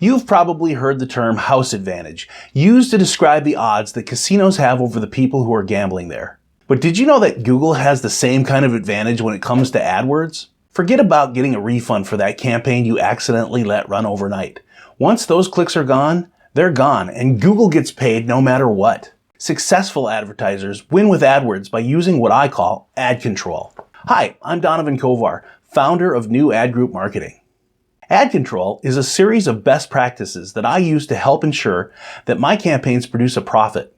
You've probably heard the term house advantage, used to describe the odds that casinos have over the people who are gambling there. But did you know that Google has the same kind of advantage when it comes to AdWords? Forget about getting a refund for that campaign you accidentally let run overnight. Once those clicks are gone, they're gone, and Google gets paid no matter what. Successful advertisers win with AdWords by using what I call ad control. Hi, I'm Donovan Kovar, founder of New Ad Group Marketing. Ad control is a series of best practices that I use to help ensure that my campaigns produce a profit.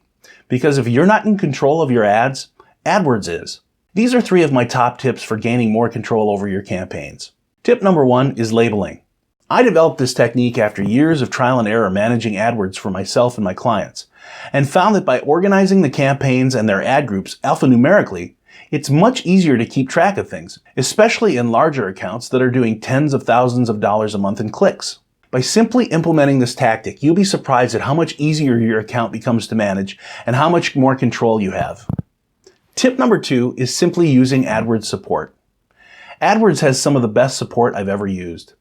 Because if you're not in control of your ads, AdWords is. These are 3 of my top tips for gaining more control over your campaigns. Tip number 1 is labeling. I developed this technique after years of trial and error managing AdWords for myself and my clients, and found that by organizing the campaigns and their ad groups alphanumerically, it's much easier to keep track of things, especially in larger accounts that are doing tens of thousands of dollars a month in clicks. By simply implementing this tactic, you'll be surprised at how much easier your account becomes to manage and how much more control you have. Tip number 2 is simply using AdWords support. AdWords has some of the best support I've ever used.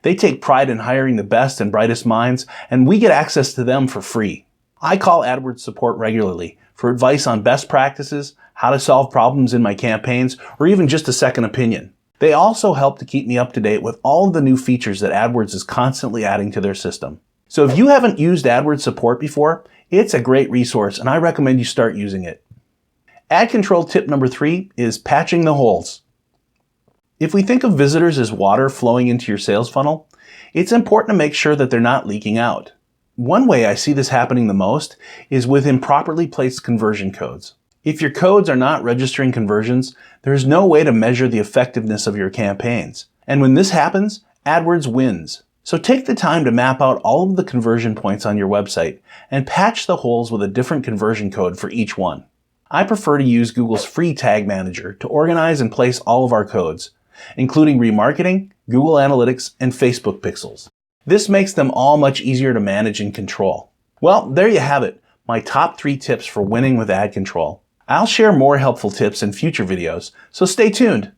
They take pride in hiring the best and brightest minds, and we get access to them for free. I call AdWords support regularly for advice on best practices, how to solve problems in my campaigns, or even just a second opinion. They also help to keep me up to date with all of the new features that AdWords is constantly adding to their system. So if you haven't used AdWords support before, it's a great resource, and I recommend you start using it. Ad control tip number 3 is patching the holes. If we think of visitors as water flowing into your sales funnel, it's important to make sure that they're not leaking out. One way I see this happening the most is with improperly placed conversion codes. If your codes are not registering conversions, there's no way to measure the effectiveness of your campaigns. And when this happens, AdWords wins. So take the time to map out all of the conversion points on your website and patch the holes with a different conversion code for each one. I prefer to use Google's free tag manager to organize and place all of our codes, including remarketing, Google Analytics, and Facebook pixels. This makes them all much easier to manage and control. Well, there you have it, my top 3 tips for winning with ad control. I'll share more helpful tips in future videos, so stay tuned.